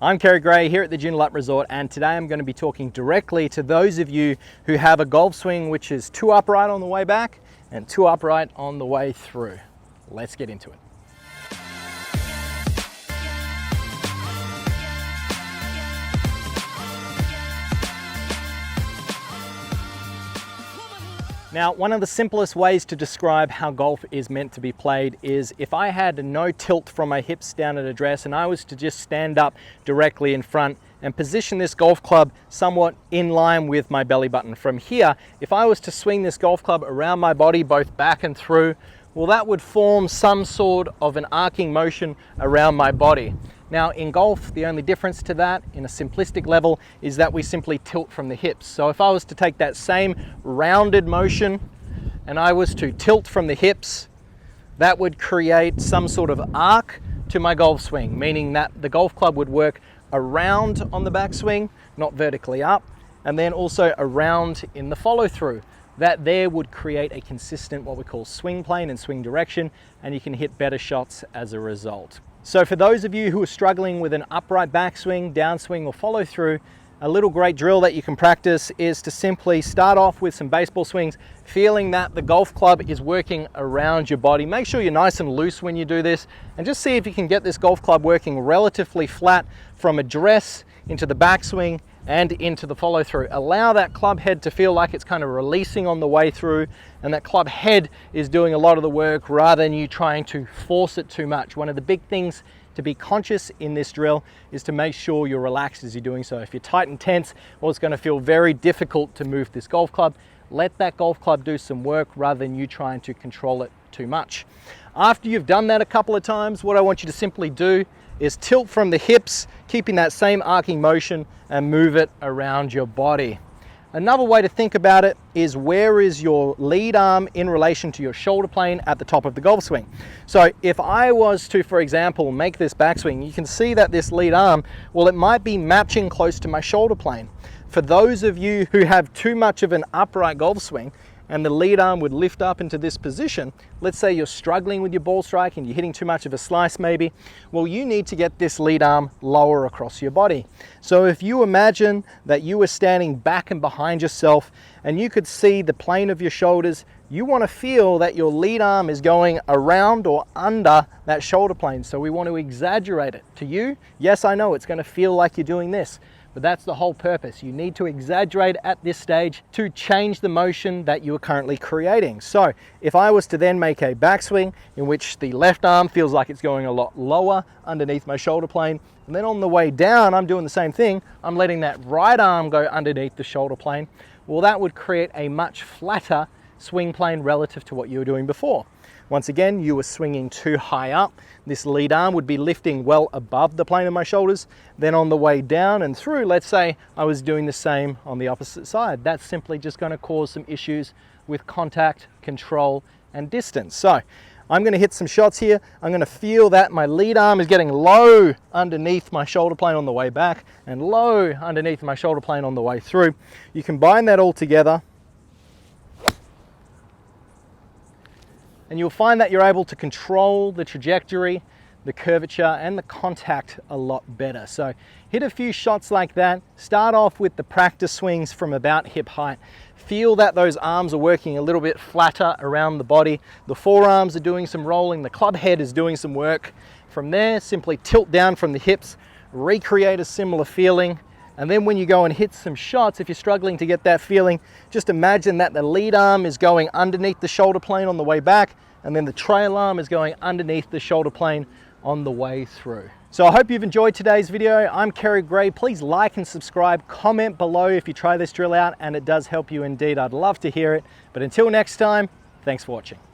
I'm Kerrod here at the Joondalup Resort, and today I'm going to be talking directly to those of you who have a golf swing which is too upright on the way back and too upright on the way through. Let's get into it. Now, one of the simplest ways to describe how golf is meant to be played is if I had no tilt from my hips down at address and I was to just stand up directly in front and position this golf club somewhat in line with my belly button. From here, if I was to swing this golf club around my body, both back and through, well, that would form some sort of an arcing motion around my body. Now in golf, the only difference to that in a simplistic level is that we simply tilt from the hips. So if I was to take that same rounded motion and I was to tilt from the hips, that would create some sort of arc to my golf swing, meaning that the golf club would work around on the backswing, not vertically up, and then also around in the follow through. That there would create a consistent, what we call swing plane and swing direction, and you can hit better shots as a result. So for those of you who are struggling with an upright backswing, downswing, or follow through, a little great drill that you can practice is to simply start off with some baseball swings, feeling that the golf club is working around your body. Make sure you're nice and loose when you do this, and just see if you can get this golf club working relatively flat from address into the backswing and into the follow through. Allow that club head to feel like it's kind of releasing on the way through, and that club head is doing a lot of the work rather than you trying to force it too much. One of the big things to be conscious in this drill is to make sure you're relaxed as you're doing so. If you're tight and tense, well, it's going to feel very difficult to move this golf club. Let that golf club do some work rather than you trying to control it too much. After you've done that a couple of times, what I want you to simply do is tilt from the hips, keeping that same arcing motion, and move it around your body. Another way to think about it is, where is your lead arm in relation to your shoulder plane at the top of the golf swing? So if I was to, for example, make this backswing, you can see that this lead arm, well, it might be matching close to my shoulder plane. For those of you who have too much of an upright golf swing, and the lead arm would lift up into this position, let's say you're struggling with your ball strike and you're hitting too much of a slice maybe, well, you need to get this lead arm lower across your body. So if you imagine that you were standing back and behind yourself and you could see the plane of your shoulders, you want to feel that your lead arm is going around or under that shoulder plane. So we want to exaggerate it. To you, yes, I know it's going to feel like you're doing this, but that's the whole purpose. You need to exaggerate at this stage to change the motion that you are currently creating. So if I was to then make a backswing in which the left arm feels like it's going a lot lower underneath my shoulder plane, and then on the way down, I'm doing the same thing. I'm letting that right arm go underneath the shoulder plane. Well, that would create a much flatter swing plane relative to what you were doing before. Once again, you were swinging too high up. This lead arm would be lifting well above the plane of my shoulders. Then on the way down and through, let's say I was doing the same on the opposite side. That's simply just going to cause some issues with contact, control, and distance. So I'm going to hit some shots here. I'm going to feel that my lead arm is getting low underneath my shoulder plane on the way back and low underneath my shoulder plane on the way through. You combine that all together, and you'll find that you're able to control the trajectory, the curvature, and the contact a lot better. So hit a few shots like that. Start off with the practice swings from about hip height. Feel that those arms are working a little bit flatter around the body. The forearms are doing some rolling. The club head is doing some work. From there, simply tilt down from the hips, recreate a similar feeling. And then when you go and hit some shots, if you're struggling to get that feeling, just imagine that the lead arm is going underneath the shoulder plane on the way back, and then the trail arm is going underneath the shoulder plane on the way through. So I hope you've enjoyed today's video. I'm Kerrod. Please like and subscribe, comment below if you try this drill out and it does help you indeed. I'd love to hear it. But until next time, thanks for watching.